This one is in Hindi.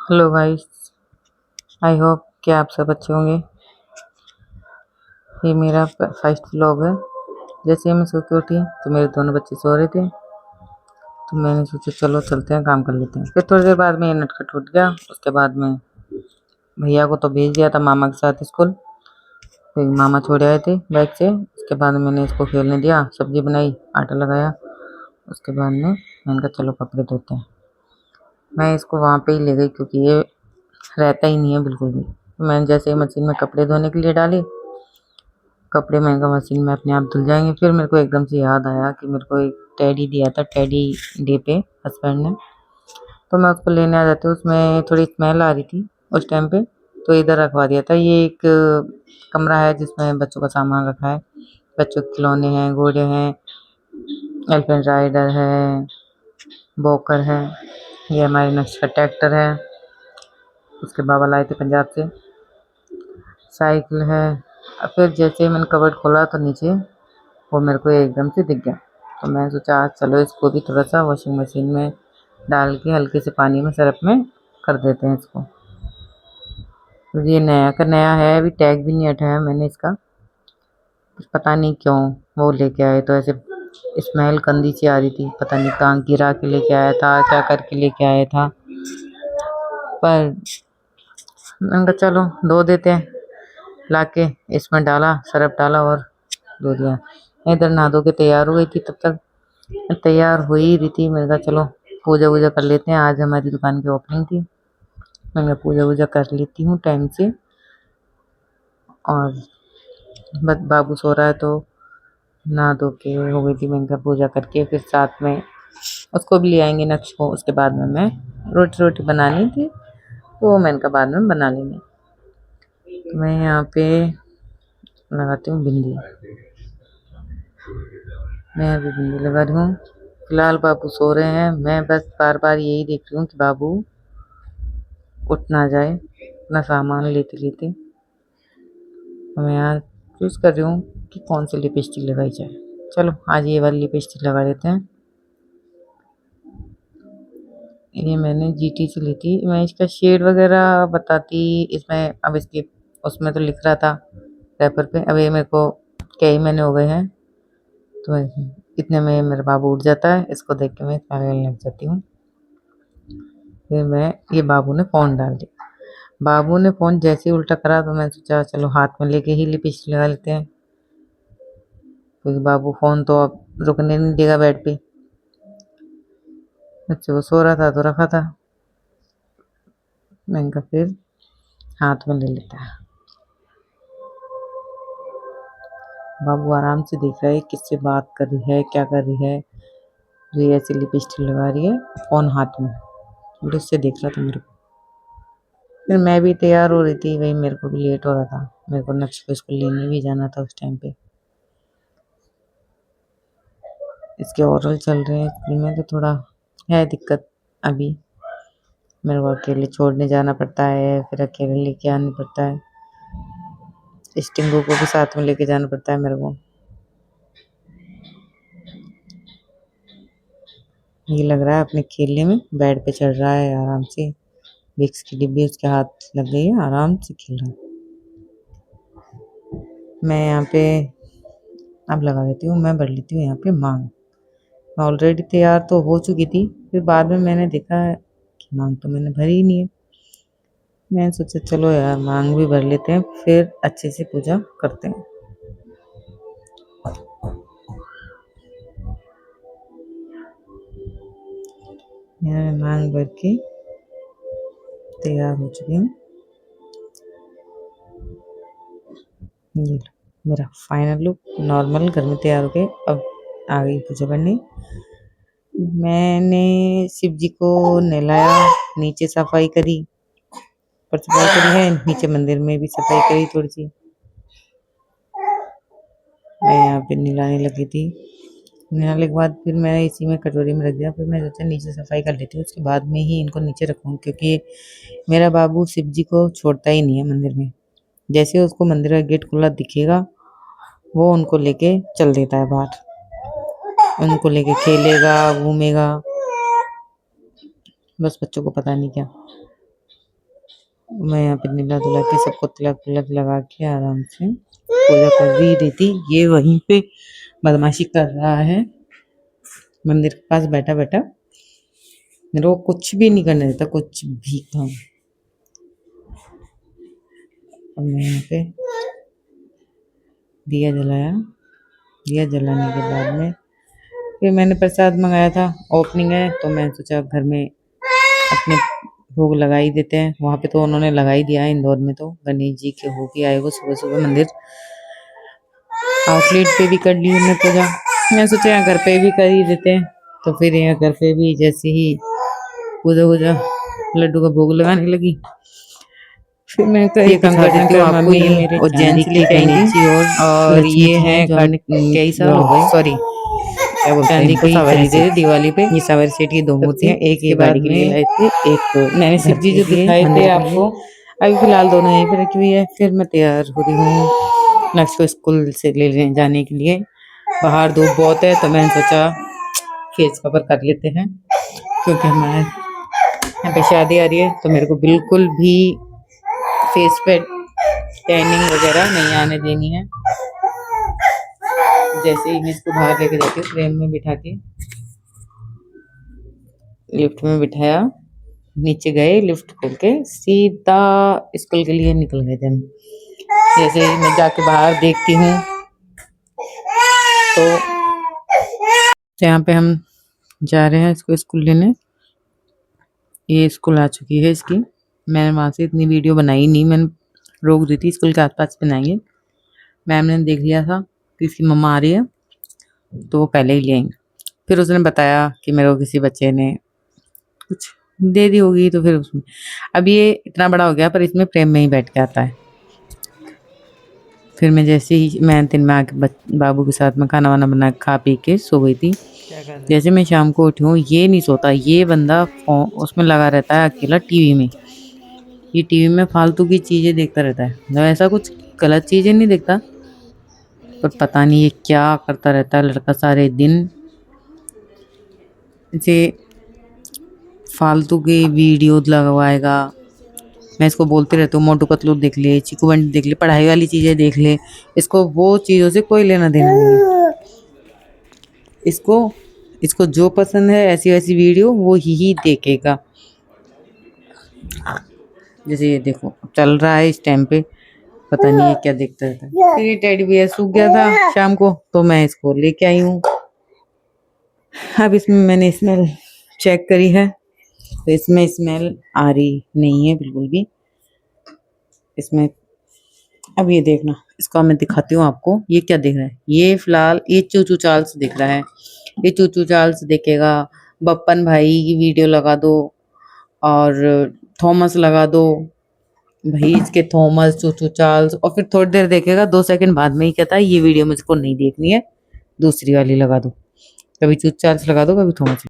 Hello guys. आई होप कि आप सब अच्छे होंगे। ये मेरा फर्स्ट व्लॉग है। जैसे ही मैं सो के उठी तो मेरे दोनों बच्चे सो रहे थे, तो मैंने सोचा चलो चलते हैं, काम कर लेते हैं। फिर थोड़ी देर बाद में ये नटखट उठ गया। उसके बाद में भैया को तो भेज दिया था मामा के साथ स्कूल। फिर मामा छोड़ आए थे बाइक से। उसके बाद मैंने इसको खेलने दिया, सब्जी बनाई, आटा लगाया। उसके बाद में मैंने कहा चलो कपड़े धोते हैं। मैं इसको वहाँ पे ही ले गई क्योंकि ये रहता ही नहीं है बिल्कुल भी। मैंने जैसे ही मशीन में कपड़े धोने के लिए डाले, कपड़े महंगा मशीन में अपने आप धुल जाएंगे। फिर मेरे को एकदम से याद आया कि मेरे को एक टेडी दिया था, टेडी डे पे हस्बैंड ने, तो मैं उसको लेने आ जाती हूँ। उसमें थोड़ी स्मेल आ रही थी उस टाइम पे, तो इधर रखवा दिया था। ये एक कमरा है जिसमें बच्चों का सामान रखा है। बच्चों के खिलौने हैं, घोड़े हैं, एलिफेंट राइडर है, वॉकर है। ये हमारे नक्श का ट्रैक्टर है, उसके बाबा लाए थे पंजाब से। साइकिल है। और फिर जैसे ही मैंने कबर्ड खोला तो नीचे वो मेरे को एकदम से दिख गया। तो मैं सोचा आज चलो इसको भी थोड़ा सा वॉशिंग मशीन में डाल के हल्के से पानी में सरफ में कर देते हैं इसको। तो ये नया का नया है, अभी टैग भी नहीं हटाया मैंने इसका। पता नहीं क्यों वो लेके आए, तो ऐसे स्मेल गंदी सी आ रही थी। पता नहीं कहाँ गिरा के लेके आया था, क्या करके लेके आया था। पर मैंने कहा चलो धो देते हैं। लाके इसमें डाला, सरफ डाला और धो दिया। इधर नहा धो के तैयार हो गई थी। तब तक तैयार हो ही रही थी, मैंने कहा चलो पूजा वूजा कर लेते हैं। आज हमारी दुकान की ओपनिंग थी। मैंने पूजा वूजा कर लेती हूँ टाइम से। और बस बाबू सो रहा है तो नहा धो के हो गई थी। मैंने कहा पूजा करके फिर साथ में उसको भी ले आएंगे नक्श को। उसके बाद में मैं रोटी रोटी बनानी थी, तो वो मैंने कहा बाद में बना लेंगे। तो मैं यहाँ पे लगाती हूँ बिंदी। मैं अभी बिंदी लगा रही हूँ। फिलहाल बाबू सो रहे हैं। मैं बस बार बार यही देख रही हूँ कि बाबू उठ ना जाए अपना सामान लेते लेते। तो मैं यहाँ चूज कर रही हूँ कि कौन सी लिपस्टिक लगाई जाए। चलो आज ये वाली लिपस्टिक लगा लेते हैं। ये मैंने जीटी से ली थी। मैं इसका शेड वगैरह बताती इसमें, अब इसके उसमें तो लिख रहा था रैपर पे। अब ये मेरे को कई महीने हो गए हैं, तो इतने में मेरा बाबू उठ जाता है। इसको देख के मैं स्माइल लग जाती हूँ। फिर मैं ये बाबू ने फ़ोन डाल दिया। बाबू ने फ़ोन जैसे ही उल्टा करा तो मैं सोचा चलो हाथ में लेके ही लिपस्टिक लगा लेते हैं, क्योंकि बाबू फ़ोन तो अब रुकने नहीं देगा बेड पे। बच्चे वो सो रहा था तो रखा था। मैंने कहा फिर हाथ में ले लेता है। बाबू आराम से देख रहा है किससे बात कर रही है, क्या कर रही है। जो ये ऐसे लिपस्टिक लगा रही है, फ़ोन हाथ में, थोड़े से देख रहा था मेरे को। फिर मैं भी तैयार हो रही थी, वही मेरे को भी लेट हो रहा था। मेरे को नक्श को स्कूल लेने भी जाना था उस टाइम पे। इसके ओरल चल रहे हैं स्कूल में, तो थोड़ा है दिक्कत अभी। मेरे को अकेले छोड़ने जाना पड़ता है, फिर अकेले लेके आना पड़ता है। स्टिंगो को भी साथ में लेके जाना पड़ता है मेरे को। ये लग रहा है अपने खेलने में बेड पे चढ़ रहा है आराम से। विक्स की डिब्बी उसके हाथ लग गई है, आराम से खेल रहा है। मैं यहाँ पे अब लगा देती हूँ, मैं भर लेती हूँ यहाँ पे मांग। मैं ऑलरेडी तैयार तो हो चुकी थी, फिर बाद में मैंने देखा कि मांग तो मैंने भरी ही नहीं है। मैंने सोचा चलो यार मांग भी भर लेते हैं, फिर अच्छे से पूजा करते हैं। यहाँ मैं मांग भर के तैयार हो चुकी हूँ। ये लो मेरा फाइनल लुक, नॉर्मल घर में तैयार हो गए। अब आ गई पूजा करने। मैंने शिव जी को नहलाया, नीचे सफाई करी, ऊपर सफाई करी है, नीचे मंदिर में भी सफाई करी थोड़ी सी। मैं यहाँ पे नहलाने लगी थी। नहाने के बाद फिर मैं इसी में कटोरी में रख दिया। फिर मैं सोचा नीचे सफाई कर लेती हूँ, उसके बाद में ही इनको नीचे रखूँ, क्योंकि मेरा बाबू शिव जी को छोड़ता ही नहीं है मंदिर में। जैसे उसको मंदिर का गेट खुला दिखेगा, वो उनको लेके चल देता है बाहर। उनको लेके खेलेगा, घूमेगा, बस बच्चों को पता नहीं क्या। मैं यहाँ पे नीला धुला के सबको तिलक तिलक लगा के आराम से पूजा कर ही रही थी। ये वहीं पे बदमाशी कर रहा है मंदिर के पास बैठा बैठा, मेरे को कुछ भी नहीं करने देता, कुछ भी काम। और मैं यहाँ पे दिया जलाया, दिया जलाने के बाद में फिर मैंने प्रसाद मंगाया था, ओपनिंग है तो मैं सोचा घर में अपने भोग लगा ही देते हैं। वहाँ पे तो उन्होंने लगा ही दिया है, इंदौर में तो गणेश जी के होके आए वो सुबह सुबह मंदिर। आउटलेट पे भी कर ली हमने पूजा, मैं सोचा यहाँ घर पे भी कर ही देते हैं। तो फिर यहाँ घर पे भी जैसे ही पूजा लड्डू का भोग लगाने लगी, फिर मैं कहा ये कंगन कर मम्मी मेरे उज्जैन से लेके आई थी और ये है सॉरी क्या बोलते हैं को सवारी दे दिवाली पे। ये सवारी सेठ की 2 मूर्तियां, एक ये गाड़ी के लिए लाए थे, एक मैंने शिव जी जो दिखाए थे आपको। अभी फिलहाल दोनों यहीं पे रखी हुई है। फिर मैं तैयार हो रही हूँ लक्ष्य को स्कूल से ले जाने के लिए। बाहर धूप बहुत है तो मैंने सोचा फेस कवर कर लेते हैं, क्योंकि हमारे यहाँ पे शादी आ रही है तो मेरे को बिल्कुल भी फेस पे टैनिंग वगैरह नहीं आने देनी है। जैसे ही मैं इसको बाहर लेके जाती हूँ, फ्रेम में बिठा के लिफ्ट में बिठाया, नीचे गए, लिफ्ट खोल के सीधा स्कूल के लिए निकल गए थे। जैसे ही मैं जाके बाहर देखती हूँ तो यहाँ पे हम जा रहे हैं इसको स्कूल लेने। ये स्कूल आ चुकी है इसकी। मैंने वहाँ से इतनी वीडियो बनाई नहीं, मैंने रोक दी थी, स्कूल के आसपास बनाएंगे। मैम ने देख लिया था कि इसकी मम्मा आ रही है तो वो पहले ही ले आएंगे। फिर उसने बताया कि मेरे को किसी बच्चे ने कुछ दे दी होगी, तो फिर उसमें अब ये इतना बड़ा हो गया पर इसमें प्रेम में ही बैठ के आता है। फिर मैं जैसे ही मैं दिन में आके बाबू के साथ में खाना वाना बना खा पी के सो गई थी। जैसे मैं शाम को उठी हूँ, ये नहीं सोता, ये बंदा उसमें लगा रहता है अकेला टीवी में। ये टीवी में फालतू की चीज़ें देखता रहता है, मतलब ऐसा कुछ गलत चीज़ें नहीं देखता पर पता नहीं ये क्या करता रहता है लड़का सारे दिन। जैसे फालतू के वीडियो लगवाएगा। मैं इसको बोलती रहती हूँ मोटू पतलू देख ले, चीकू बंटी देख ले, पढ़ाई वाली चीज़ें देख ले। इसको वो चीज़ों से कोई लेना देना नहीं है। इसको जो पसंद है ऐसी वैसी वीडियो वो ही देखेगा। जैसे ये देखो चल रहा है इस टाइम पे, पता नहीं ये क्या देखता रहता है। फिर ये टेडी बियर सूख गया था शाम को तो मैं इसको लेके आई हूँ। अब इसमें मैंने स्मेल चेक करी है तो इसमें स्मेल आ रही नहीं है बिल्कुल भी इसमें। अब ये देखना, इसको मैं दिखाती हूँ आपको। ये क्या देख रहा है, ये फिलहाल ये चूचू चार्ल्स दिख रहा है। ये चूचू चार्ल्स देखेगा। बप्पन भाई की वीडियो लगा दो और थॉमस लगा दो, भाई इसके थॉमस चूचू चार्ल्स, और फिर थोड़ी देर देखेगा, 2 सेकंड बाद में ही कहता है ये वीडियो मुझको नहीं देखनी है, दूसरी वाली लगा दो। कभी चूचू चार्ल्स लगा दो, कभी थॉमस।